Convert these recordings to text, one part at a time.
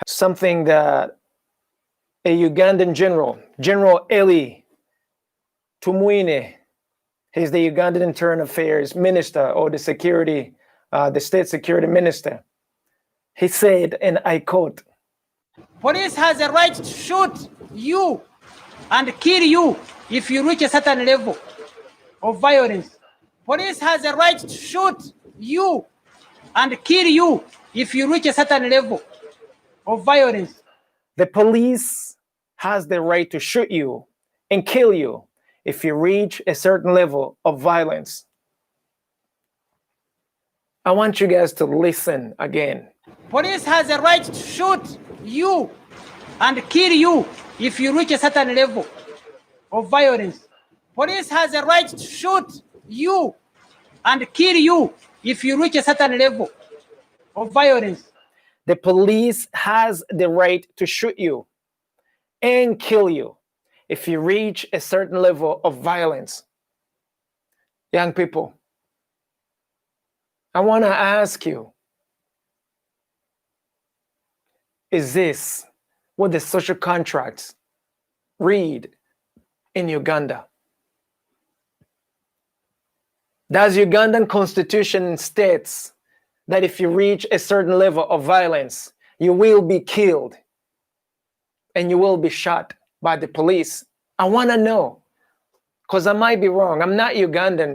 something that a Ugandan general, General Eli Tumwine, he's the Ugandan Internal Affairs Minister, or the State Security Minister. He said, and I quote, "Police has a right to shoot you and kill you if you reach a certain level of violence. Police has a right to shoot you and kill you if you reach a certain level of violence." The police has the right to shoot you and kill you if you reach a certain level of violence. I want you guys to listen again. Police has a right to shoot you and kill you if you reach a certain level of violence. Police has a right to shoot you and kill you if you reach a certain level of violence. The police has the right to shoot you and kill you if you reach a certain level of violence. Young people, I want to ask you, is this what the social contracts read in Uganda? Does Ugandan constitution states that if you reach a certain level of violence, you will be killed and you will be shot by the police? I want to know, because I might be wrong. I'm not Ugandan.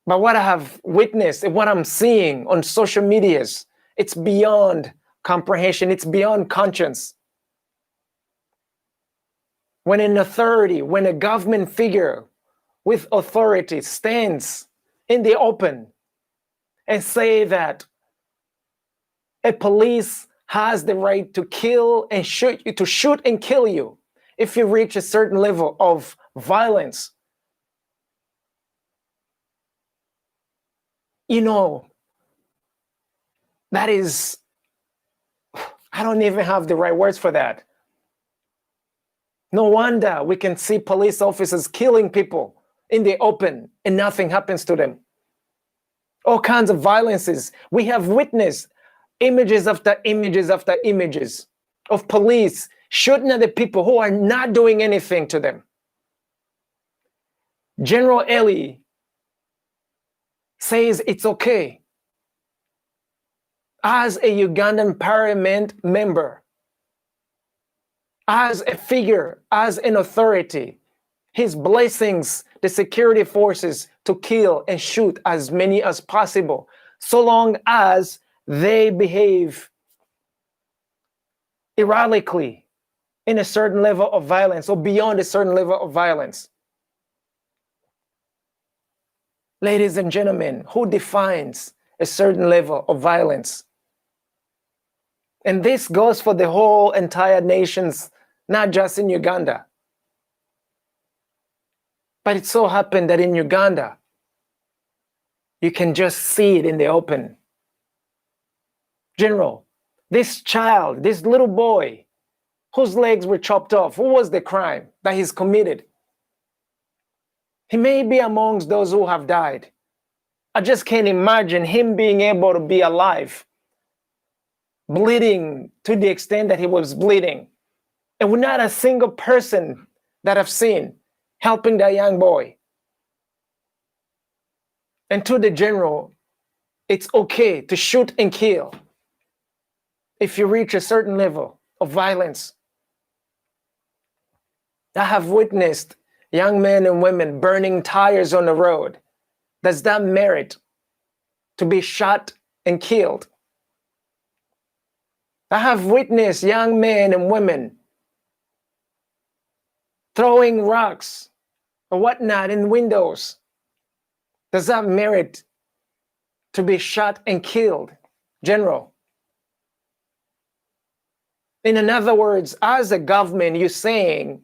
But what I have witnessed and what I'm seeing on social medias, it's beyond comprehension. It's beyond conscience. When an authority, when a government figure with authority stands in the open and say that a police has the right to kill and shoot you, to shoot and kill you if you reach a certain level of violence, you know, that is, I don't even have the right words for that. No wonder we can see police officers killing people in the open and nothing happens to them. All kinds of violences. We have witnessed images after images after images of police shooting at the people who are not doing anything to them. General Eli says it's okay. As a Ugandan parliament member, as a figure, as an authority, his blessings the security forces to kill and shoot as many as possible, so long as they behave erratically in a certain level of violence or beyond a certain level of violence. Ladies and gentlemen, who defines a certain level of violence? And this goes for the whole entire nations, not just in Uganda. But it so happened that in Uganda, you can just see it in the open. General, this child, this little boy whose legs were chopped off, what was the crime that he's committed? He may be amongst those who have died. I just can't imagine him being able to be alive, bleeding to the extent that he was bleeding. And we're not a single person that I've seen helping that young boy. And to the general, it's okay to shoot and kill if you reach a certain level of violence. I have witnessed young men and women burning tires on the road. Does that merit to be shot and killed? I have witnessed young men and women throwing rocks or whatnot in windows. Does that merit to be shot and killed, General? In other words, as a government, you're saying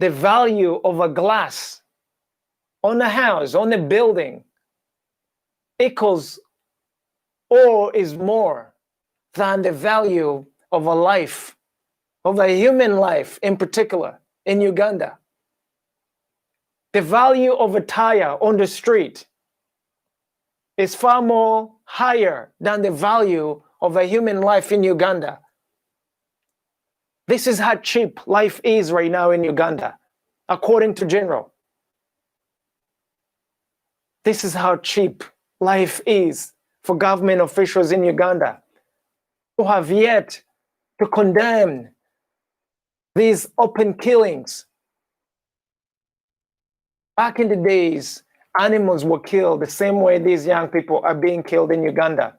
the value of a glass on a house, on a building, equals or is more than the value of a life, of a human life in particular in Uganda. The value of a tire on the street is far more higher than the value of a human life in Uganda. This is how cheap life is right now in Uganda, according to General. This is how cheap life is for government officials in Uganda, who have yet to condemn these open killings. Back in the days, animals were killed the same way these young people are being killed in Uganda.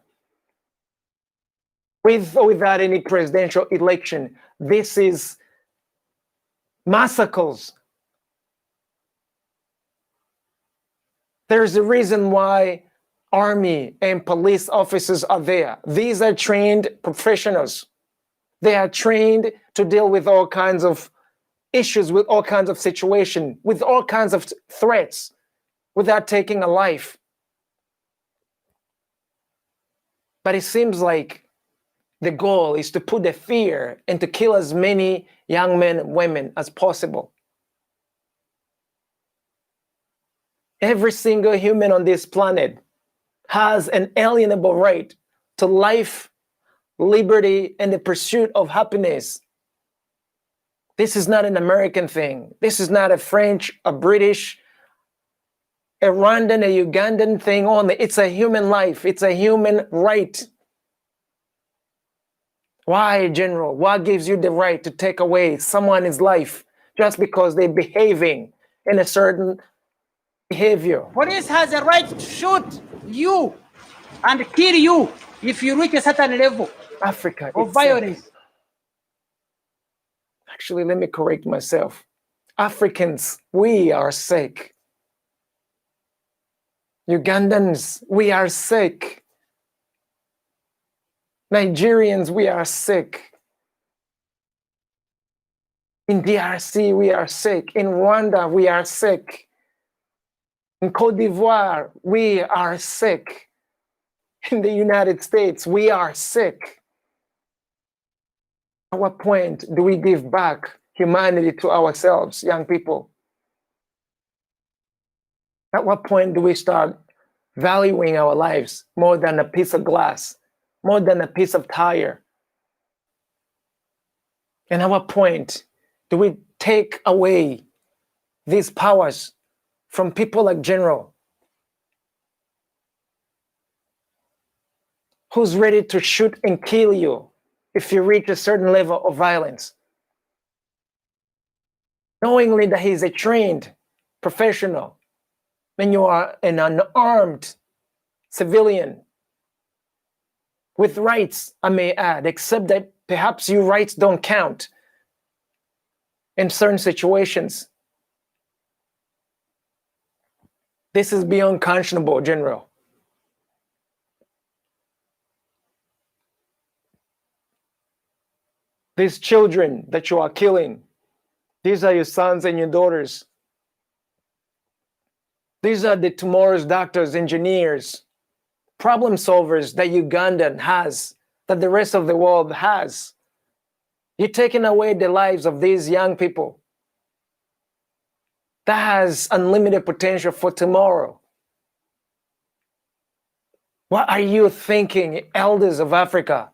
With or without any presidential election, this is massacres. There's a reason why army and police officers are there. These are trained professionals. They are trained to deal with all kinds of issues, with all kinds of situations, with all kinds of threats, without taking a life. But it seems like the goal is to put the fear and to kill as many young men and women as possible. Every single human on this planet has an alienable right to life, liberty, and the pursuit of happiness. This is not an American thing. This is not a French, a British, a Rwandan, a Ugandan thing only. It's a human life. It's a human right. Why, General? What gives you the right to take away someone's life just because they're behaving in a certain behavior? Police has a right to shoot you and kill you if you reach a certain level Africa of itself. violence. Actually, let me correct myself. Africans, we are sick. Ugandans, we are sick. Nigerians, we are sick. In DRC, we are sick. In Rwanda, we are sick. In Cote d'Ivoire, we are sick. In the United States, we are sick. At what point do we give back humanity to ourselves, young people? At what point do we start valuing our lives more than a piece of glass, more than a piece of tire? And at what point do we take away these powers from people like General, who's ready to shoot and kill you if you reach a certain level of violence, knowingly that he's a trained professional and you are an unarmed civilian with rights, I may add, except that perhaps your rights don't count in certain situations. This is beyond conscionable, General. These children that you are killing, these are your sons and your daughters. These are the tomorrow's doctors, engineers, problem solvers that Uganda has, that the rest of the world has. You're taking away the lives of these young people that has unlimited potential for tomorrow. What are you thinking, elders of Africa?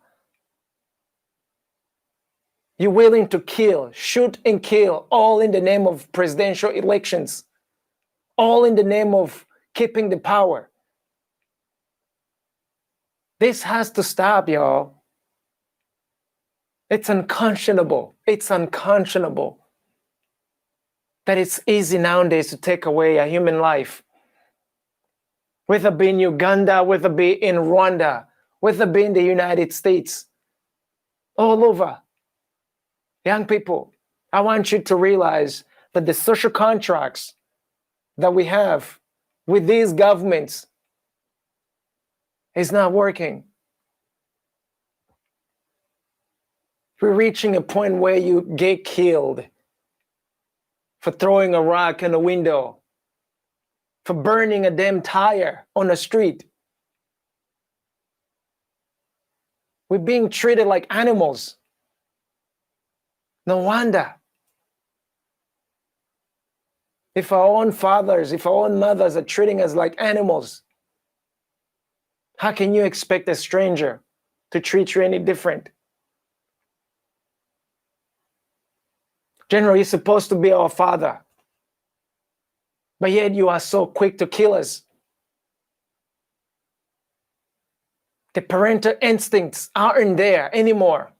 You're willing to kill, shoot and kill, all in the name of presidential elections, all in the name of keeping the power. This has to stop, y'all. It's unconscionable. It's unconscionable that it's easy nowadays to take away a human life. Whether it be in Uganda, whether it be in Rwanda, whether it be in the United States, all over. Young people, I want you to realize that the social contracts that we have with these governments is not working. We're reaching a point where you get killed for throwing a rock in a window, for burning a damn tire on the street. We're being treated like animals. No wonder. If our own fathers, if our own mothers are treating us like animals, how can you expect a stranger to treat you any different. General, you're supposed to be our father, but yet you are so quick to kill us. The parental instincts aren't there anymore.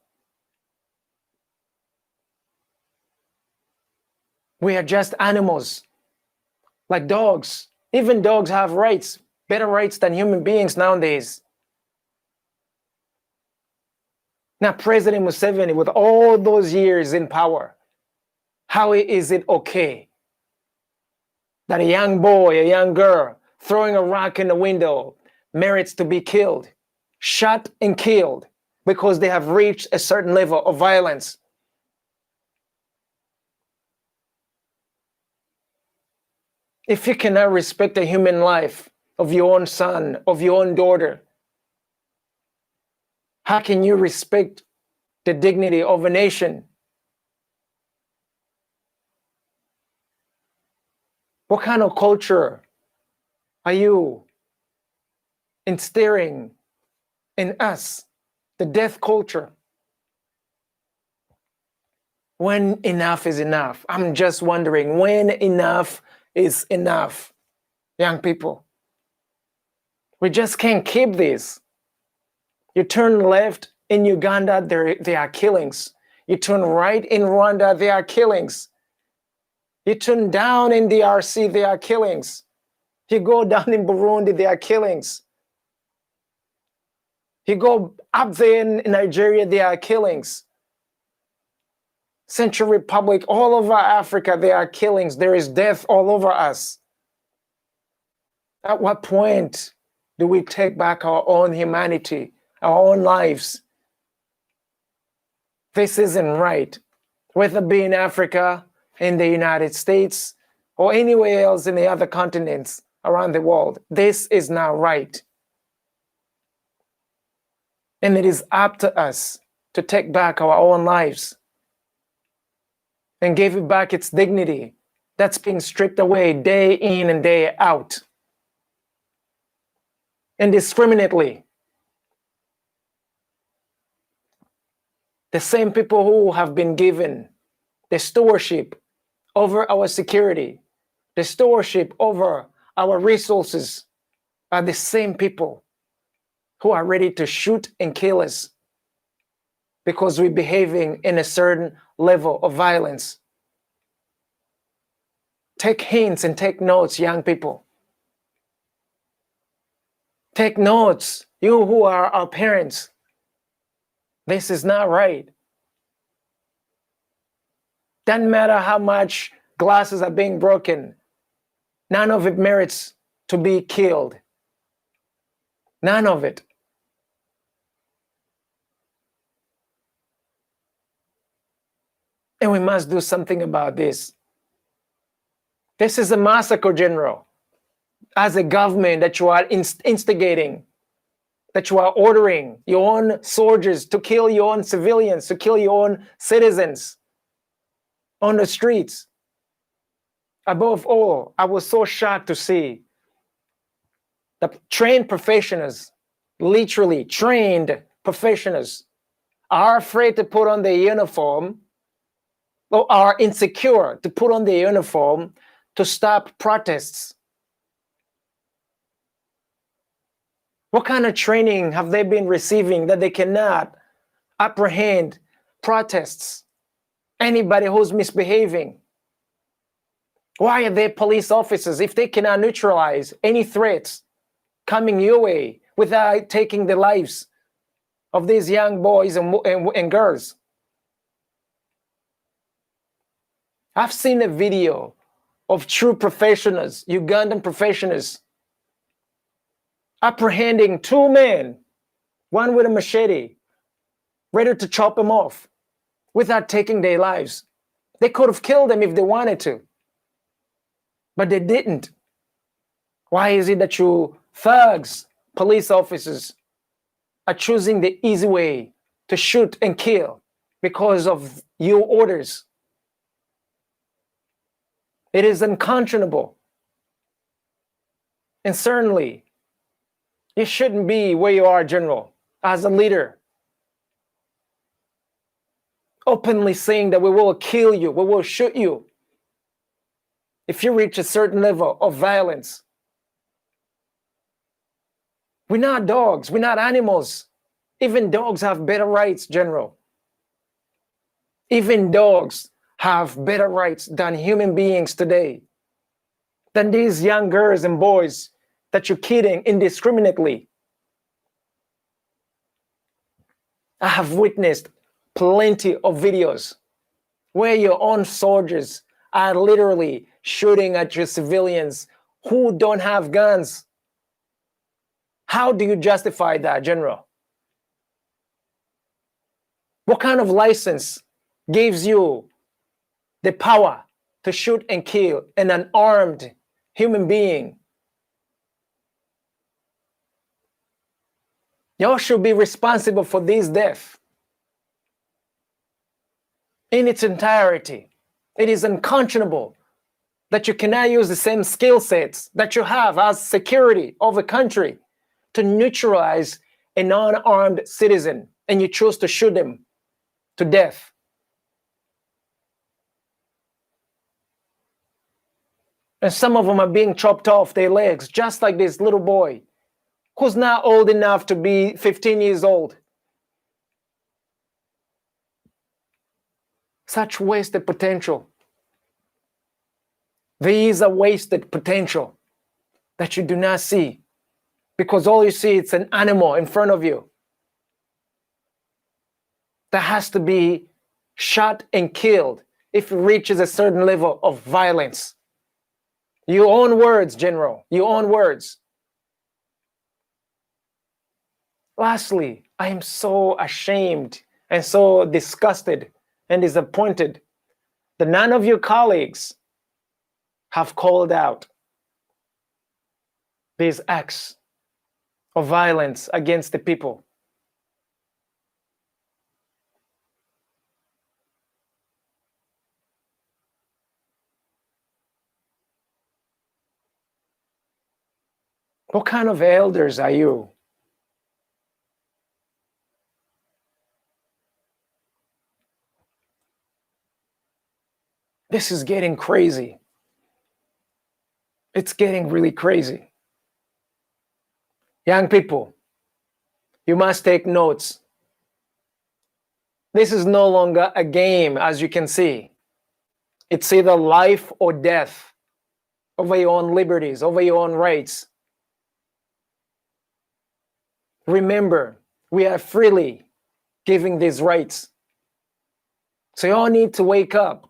We are just animals, like dogs. Even dogs have rights, better rights than human beings nowadays. Now, President Museveni, with all those years in power, how is it okay that a young boy, a young girl, throwing a rock in the window merits to be killed, shot and killed, because they have reached a certain level of violence? If you cannot respect the human life of your own son, of your own daughter, how can you respect the dignity of a nation? What kind of culture are you instilling in us? The death culture. When enough is enough? I'm just wondering when enough is enough, young people. We just can't keep this. You turn left in Uganda, there are killings. You turn right in Rwanda, there are killings. You turn down in DRC, there are killings. You go down in Burundi, there are killings. You go up there in Nigeria, there are killings. Central Republic, all over Africa, there are killings. There is death all over us. At what point do we take back our own humanity, our own lives? This isn't right. Whether it be in Africa, in the United States, or anywhere else in the other continents around the world, this is not right. And it is up to us to take back our own lives and give it back its dignity that's being stripped away day in and day out. Indiscriminately. The same people who have been given the stewardship over our security, the stewardship over our resources, are the same people who are ready to shoot and kill us because we're behaving in a certain level of violence. Take hints and take notes, young people. Take notes, you who are our parents. This is not right. Doesn't matter how much glasses are being broken. None of it merits to be killed. None of it. And we must do something about this. This is a massacre, General. As a government that you are instigating, that you are ordering your own soldiers to kill your own civilians, to kill your own citizens on the streets. Above all, I was so shocked to see the trained professionals, literally trained professionals, are afraid to put on their uniform or are insecure to put on their uniform to stop protests. What kind of training have they been receiving that they cannot apprehend protests? Anybody who's misbehaving? Why are they police officers if they cannot neutralize any threats coming your way without taking the lives of these young boys and girls? I've seen a video of true professionals, Ugandan professionals, apprehending two men, one with a machete, ready to chop them off without taking their lives. They could have killed them if they wanted to, but they didn't. Why is it that you thugs, police officers, are choosing the easy way to shoot and kill because of your orders? It is unconscionable. And certainly, you shouldn't be where you are, General, as a leader. openly saying that we will kill you, we will shoot you if you reach a certain level of violence. We're not dogs, we're not animals. Even dogs have better rights, General. Even dogs have better rights than human beings today, than these young girls and boys that you're killing indiscriminately. I have witnessed plenty of videos where your own soldiers are literally shooting at your civilians who don't have guns. How do you justify that, General? What kind of license gives you the power to shoot and kill an unarmed human being? Y'all should be responsible for this death in its entirety. It is unconscionable that you cannot use the same skill sets that you have as security of a country to neutralize an unarmed citizen, and you choose to shoot them to death. And some of them are being chopped off their legs, just like this little boy who's not old enough to be 15 years old. Such wasted potential. There is a wasted potential that you do not see, because all you see is an animal in front of you that has to be shot and killed if it reaches a certain level of violence. Your own words, General, your own words. Lastly, I am so ashamed and so disgusted and disappointed that none of your colleagues have called out these acts of violence against the people. What kind of elders are you? This is getting crazy. It's getting really crazy. Young people, you must take notes. This is no longer a game, as you can see. It's either life or death over your own liberties, over your own rights. Remember, we are freely giving these rights. So you all need to wake up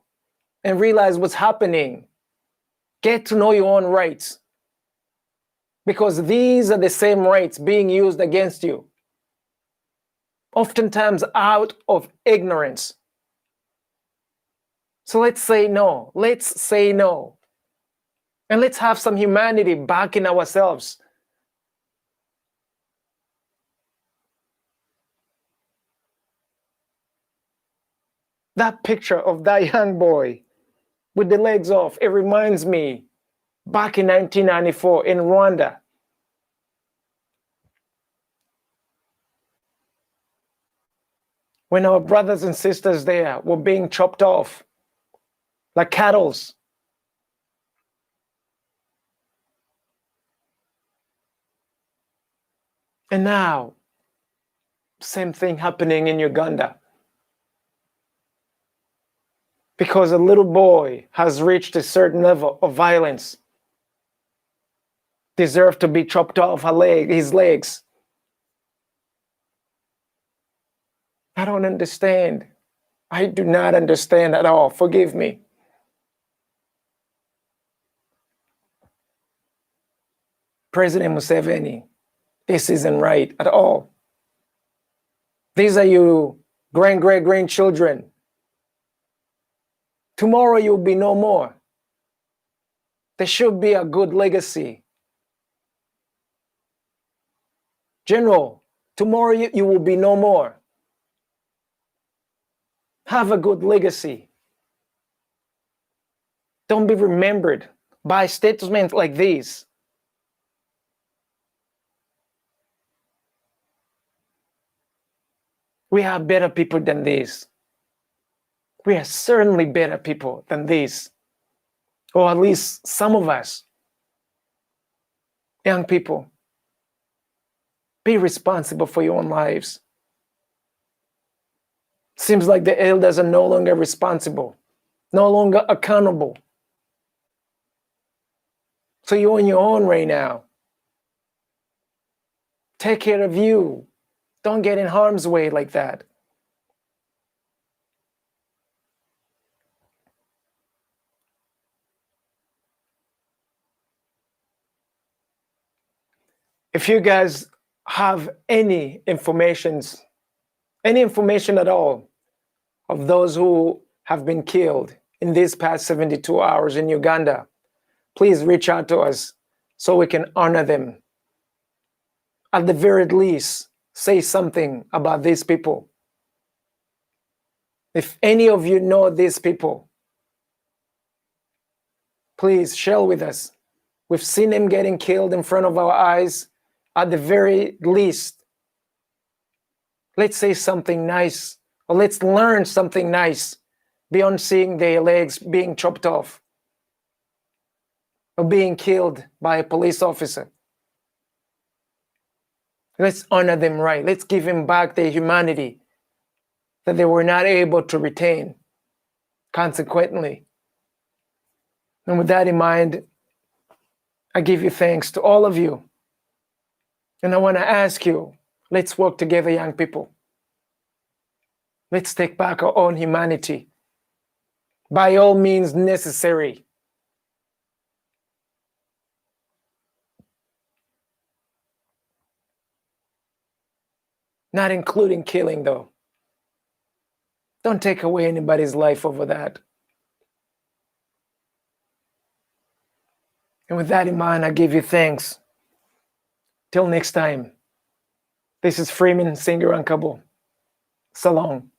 and realize what's happening. Get to know your own rights, because these are the same rights being used against you, oftentimes out of ignorance. So let's say no. Let's say no. And let's have some humanity back in ourselves. That picture of that young boy with the legs off, it reminds me back in 1994 in Rwanda. When our brothers and sisters there were being chopped off like cattle. And now, same thing happening in Uganda. Because a little boy has reached a certain level of violence, deserved to be chopped off his legs. I don't understand. I do not understand at all. Forgive me. President Museveni, this isn't right at all. These are your grandchildren. Tomorrow you'll be no more. There should be a good legacy. General, tomorrow you will be no more. Have a good legacy. Don't be remembered by statements like these. We have better people than this. We are certainly better people than this. Or at least some of us. Young people, be responsible for your own lives. Seems like the elders are no longer responsible, no longer accountable. So you're on your own right now. Take care of you. Don't get in harm's way like that. If you guys have any information at all of those who have been killed in these past 72 hours in Uganda, please reach out to us so we can honor them. At the very least, say something about these people. If any of you know these people, please share with us. We've seen them getting killed in front of our eyes. At the very least, let's say something nice, or let's learn something nice beyond seeing their legs being chopped off or being killed by a police officer. Let's honor them right. Let's give them back their humanity that they were not able to retain consequently. And with that in mind, I give you thanks to all of you. And I want to ask you, let's work together, young people. Let's take back our own humanity by all means necessary. Not including killing, though. Don't take away anybody's life over that. And with that in mind, I give you thanks. Till next time, this is Freeman Singer Kabo. So long.